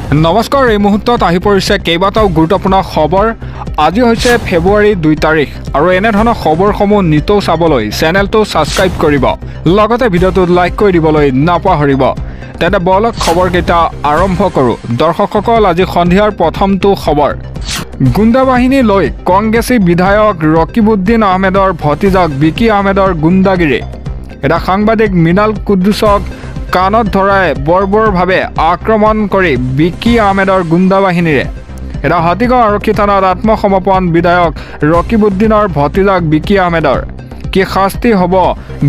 নমস্কাৰ এই মুহূৰ্তত আহি পৰিছে কেইবাটাও গুৰুত্বপূৰ্ণ খবৰ। আজি হৈছে ফেব্ৰুৱাৰী 2 তাৰিখ আৰু এনে ধৰণৰ খবৰসমূহ নিতৌ চাবলৈ চেনেলটো ছাবস্ক্ৰাইব কৰিব, লগতে ভিডিঅ'টো লাইক কৰি দিবলৈ নাপাহৰিব। তেনে বলক খবৰকেইটা আৰম্ভ কৰোঁ। দৰ্শকসকল, আজি সন্ধিয়াৰ প্ৰথমটো খবৰ। গুণ্ডা বাহিনী লৈ কংগ্ৰেছী বিধায়ক ৰকিবউদ্দিন আহমেদৰ ভতিজাক বিকি আহমেদৰ গুণ্ডাগিৰি। এটা সাংবাদিক মিনাল কুদ্দুছক কাণত ধৰাই বৰ্বৰভাৱে আক্ৰমণ কৰি বিকি আহমেদৰ গুণ্ডা বাহিনীৰে। এটা হাতীগাঁও আৰক্ষী থানাত আত্মসমৰ্পণ বিধায়ক ৰকিবউদ্দিনৰ ভতিজাক বিকি আহমেদৰ। কি শাস্তি হ'ব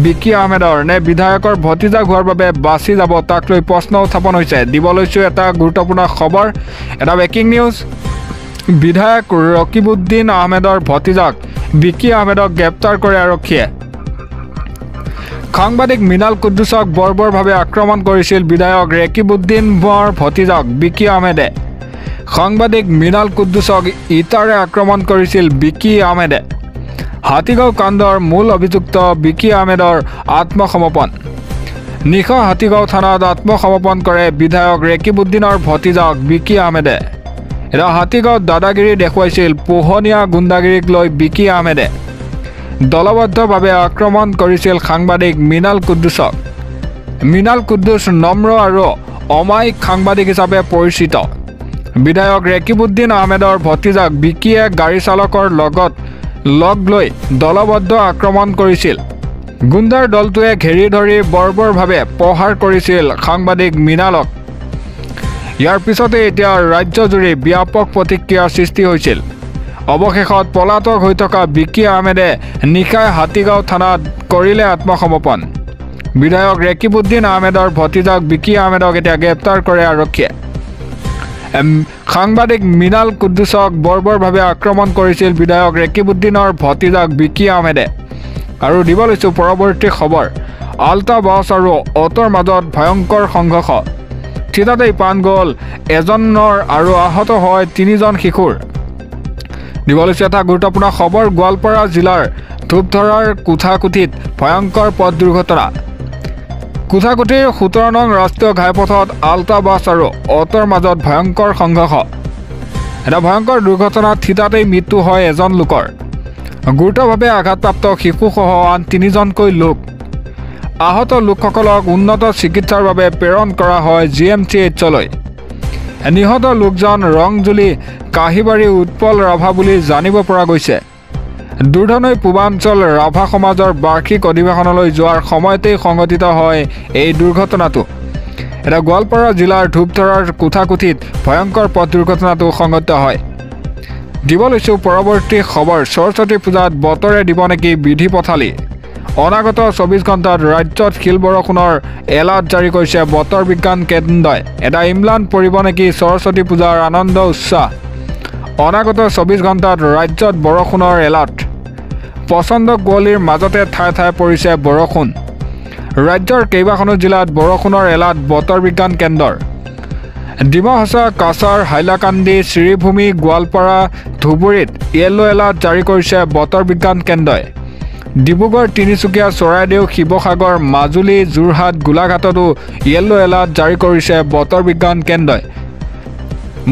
বিকি আহমেদৰ, নে বিধায়কৰ ভতিজাক হোৱাৰ বাবে বাচি যাব, তাক লৈ প্ৰশ্ন উত্থাপন হৈছে। দিব লৈছোঁ এটা গুৰুত্বপূৰ্ণ খবৰ, এটা ব্ৰেকিং নিউজ। বিধায়ক ৰকিবউদ্দিন আহমেদৰ ভতিজাক বিকি আহমেদক গ্ৰেপ্তাৰ কৰে আৰক্ষীয়ে। সাংবাদিক মিনাল কুদ্দুছক বৰ্বৰভাৱে আক্ৰমণ কৰিছিল বিধায়ক ৰকিবউদ্দিনৰ ভতিজাক বিকি আহমেদে। সাংবাদিক মিনাল কুদ্দুছক ইটাৰে আক্ৰমণ কৰিছিল বিকি আহমেদে। হাতীগাঁও কাণ্ডৰ মূল অভিযুক্ত বিকি আহমেদৰ আত্মসমৰ্পণ। নিশা হাতীগাঁও থানাত আত্মসমৰ্পণ কৰে বিধায়ক ৰকিবউদ্দিনৰ ভতিজাক বিকি আহমেদে। এটা হাতীগাঁৱত দাদাগিৰি দেখুৱাইছিল পোহনীয়া গুণ্ডাগিৰিক লৈ বিকি আহমেদে। দলবদ্ধভাৱে আক্ৰমণ কৰিছিল সাংবাদিক মিনাল কুদ্দুছক। মিনাল কুদ্দুছ নম্ৰ আৰু অমায়িক সাংবাদিক হিচাপে পৰিচিত। বিধায়ক ৰকিবউদ্দিন আহমেদৰ ভতিজাক বিকিয়ে গাড়ী চালকৰ লগত লগ লৈ দলবদ্ধ আক্ৰমণ কৰিছিল। গুণ্ডাৰ দলটোৱে ঘেৰি ধৰি বৰ্বৰভাৱে প্ৰহাৰ কৰিছিল সাংবাদিক মিনালক। ইয়াৰ পিছতে এতিয়া ৰাজ্যজুৰি ব্যাপক প্ৰতিক্ৰিয়াৰ সৃষ্টি হৈছিল। অৱশেষত পলাতক হৈ থকা বিকি আহমেদে নিশাই হাতীগাঁও থানাত কৰিলে আত্মসমৰ্পণ। বিধায়ক ৰকিবউদ্দিন আহমেদৰ ভতিজাক বিকি আহমেদক এতিয়া গ্ৰেপ্তাৰ কৰে আৰক্ষীয়ে। সাংবাদিক মিনাল কুদ্দুছক বৰ্বৰভাৱে আক্ৰমণ কৰিছিল বিধায়ক ৰকিবউদ্দিনৰ ভতিজাক বিকি আহমেদে। আৰু দিব লৈছোঁ পৰৱৰ্তী খবৰ। আল্টা বাছ আৰু অ'টোৰ মাজত ভয়ংকৰ সংঘৰ্ষ। থিতাতেই প্ৰাণ গ'ল এজনৰ আৰু আহত হয় 3জন শিশুৰ। দিব লৈছোঁ এটা গুৰুত্বপূৰ্ণ খবৰ। গোৱালপাৰা জিলাৰ ধূপধৰাৰ কোঠাকুঠিত ভয়ংকৰ পথ দুৰ্ঘটনা। কোঠাকুঠিৰ 17 নং ৰাষ্ট্ৰীয় ঘাইপথত আল্টা বাছ আৰু অ'টোৰ মাজত ভয়ংকৰ সংঘৰ্ষ। এটা ভয়ংকৰ দুৰ্ঘটনাত থিতাতেই মৃত্যু হয় এজন লোকৰ। গুৰুতৰভাৱে আঘাতপ্ৰাপ্ত শিশুসহ আন 3জনকৈ লোক। আহত লোকসকলক উন্নত চিকিৎসাৰ বাবে প্ৰেৰণ কৰা হয় GMCHলৈ। নিহত লোকজন ৰংজুলি কাহিবাৰী উৎপল ৰাভা বুলি জানিব পৰা গৈছে। দুৰ্ধনৈ পূৰ্বাঞ্চল ৰাভা সমাজৰ বাৰ্ষিক অধিৱেশনলৈ যোৱাৰ সময়তেই সংঘটিত হয় এই দুৰ্ঘটনাটো। এটা গোৱালপাৰা জিলাৰ ধূপধৰাৰ কোঠাকুঠিত ভয়ংকৰ পথ দুৰ্ঘটনাটো সংঘটিত হয়। দিব লৈছোঁ পৰৱৰ্তী খবৰ। সৰস্বতী পূজাত বতৰে দিব নেকি বিধি পথালি। অনাগত 24 ঘণ্টাত ৰাজ্যত শিল বৰষুণৰ এলাৰ্ট জাৰি কৰিছে বতৰ বিজ্ঞান কেন্দ্ৰই। এটা ইমলান পৰিব নেকি সৰস্বতী পূজাৰ আনন্দ উৎসাহ। অনাগত 24 ঘণ্টাত ৰাজ্যত বৰষুণৰ এলাৰ্ট। প্ৰচণ্ড কুঁৱলীৰ মাজতে ঠায়ে ঠায়ে পৰিছে বৰষুণ। ৰাজ্যৰ কেইবাখনো জিলাত বৰষুণৰ এলাৰ্ট বতৰ বিজ্ঞান কেন্দ্ৰৰ। ডিমা হাছা, কাছাৰ, হাইলাকান্দি, শ্ৰীভূমি, গোৱালপাৰা, ধুবুৰীত য়েল্লো এলাৰ্ট জাৰি কৰিছে বতৰ বিজ্ঞান কেন্দ্ৰই। ডিব্ৰুগড়, তিনিচুকীয়া, চৰাইদেউ, শিৱসাগৰ, মাজুলী, যোৰহাট, গোলাঘাটতো য়েল্লো এলাৰ্ট জাৰি কৰিছে বতৰ বিজ্ঞান কেন্দ্ৰই।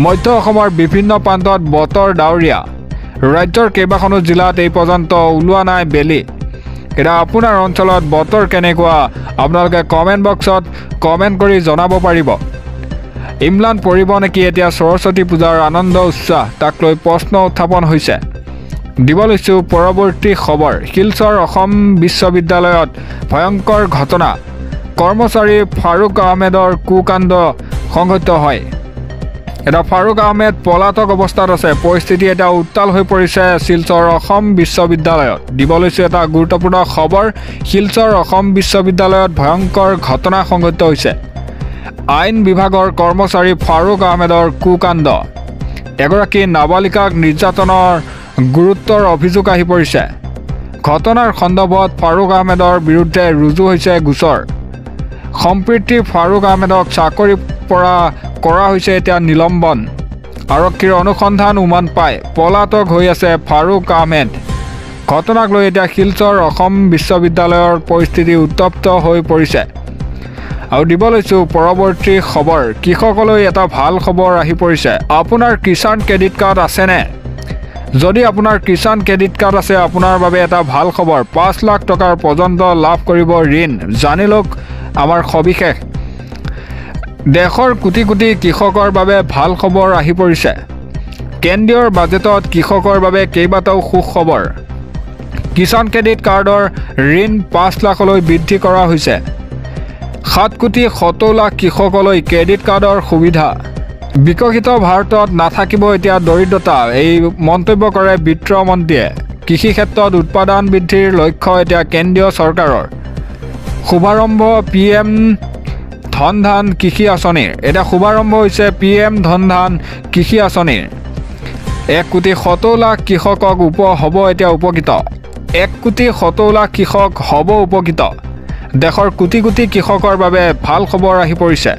মধ্য অসমৰ বিভিন্ন প্ৰান্তত বতৰ ডাৱৰীয়া। ৰাজ্যৰ কেইবাখনো জিলাত এই পৰ্যন্ত ওলোৱা নাই বেলি। এতিয়া আপোনাৰ অঞ্চলত বতৰ কেনেকুৱা আপোনালোকে কমেণ্ট বক্সত কমেণ্ট কৰি জনাব পাৰিব। ইমলান পৰিব নেকি এতিয়া সৰস্বতী পূজাৰ আনন্দ উৎসাহ, তাক লৈ প্ৰশ্ন উত্থাপন হৈছে। দিব লৈছোঁ পৰৱৰ্তী খবৰ। শিলচৰ অসম বিশ্ববিদ্যালয়ত ভয়ংকৰ ঘটনা। কৰ্মচাৰী ফাৰুক আহমেদৰ কুকাণ্ড সংঘটিত হয়। এটা ফাৰুক আহমেদ পলাতক অৱস্থাত আছে। পৰিস্থিতি এতিয়া উত্তাল হৈ পৰিছে শিলচৰ অসম বিশ্ববিদ্যালয়ত। দিব লৈছোঁ এটা গুৰুত্বপূৰ্ণ খবৰ। শিলচৰ অসম বিশ্ববিদ্যালয়ত ভয়ংকৰ ঘটনা সংঘটিত হৈছে। আইন বিভাগৰ কৰ্মচাৰী ফাৰুক আহমেদৰ কুকাণ্ড। এগৰাকী নাবালিকাক নিৰ্যাতনৰ গুৰুতৰ অভিযোগ আহি পৰিছে। ঘটনাৰ সন্দৰ্ভত ফাৰুক আহমেদৰ বিৰুদ্ধে ৰুজু হৈছে গোচৰ। সম্প্ৰতি ফাৰুক আহমেদক চাকৰিৰ পৰা কৰা হৈছে এতিয়া নিলম্বন। আৰক্ষীৰ অনুসন্ধান উমান পাই পলাতক হৈ আছে ফাৰুক আহমেদ। ঘটনাক লৈ এতিয়া শিলচৰ অসম বিশ্ববিদ্যালয়ৰ পৰিস্থিতি উত্তপ্ত হৈ পৰিছে। আৰু দিব লৈছোঁ পৰৱৰ্তী খবৰ কৃষকলৈ এটা ভাল খবৰ আহি পৰিছে আপোনাৰ কিষাণ ক্ৰেডিট কাৰ্ড আছেনে যদি আপোনাৰ কিষাণ ক্ৰেডিট কাৰ্ড আছে আপোনাৰ বাবে এটা ভাল খবৰ 5 লাখ টকাৰ পৰ্যন্ত লাভ কৰিব ঋণ জানি লওক আমাৰ সবিশেষ দেশৰ কোটি কোটি কৃষকৰ বাবে ভাল খবৰ আহি পৰিছে কেন্দ্ৰীয় বাজেটত কৃষকৰ বাবে কেইবাটাও সুখবৰ কিষাণ ক্ৰেডিট কাৰ্ডৰ ঋণ 5 লাখলৈ বৃদ্ধি কৰা হৈছে 7 কোটি 70 লাখ কৃষকলৈ ক্ৰেডিট কাৰ্ডৰ সুবিধা বিকশিত ভাৰতত নাথাকিব এতিয়া দৰিদ্ৰতা এই মন্তব্য কৰে বিত্ত মন্ত্ৰীয়ে কৃষি ক্ষেত্ৰত উৎপাদন বৃদ্ধিৰ লক্ষ্য এতিয়া কেন্দ্ৰীয় চৰকাৰৰ শুভাৰম্ভ PM ধন ধান কৃষি আঁচনিৰ এটা শুভাৰম্ভ হৈছে PM ধন ধান কৃষি আঁচনিৰ 1 কোটি 70 লাখ কৃষকক হ'ব এতিয়া উপকৃত 1 কোটি 70 লাখ কৃষক হ'ব উপকৃত দেশৰ কোটি কোটি কৃষকৰ বাবে ভাল খবৰ আহি পৰিছে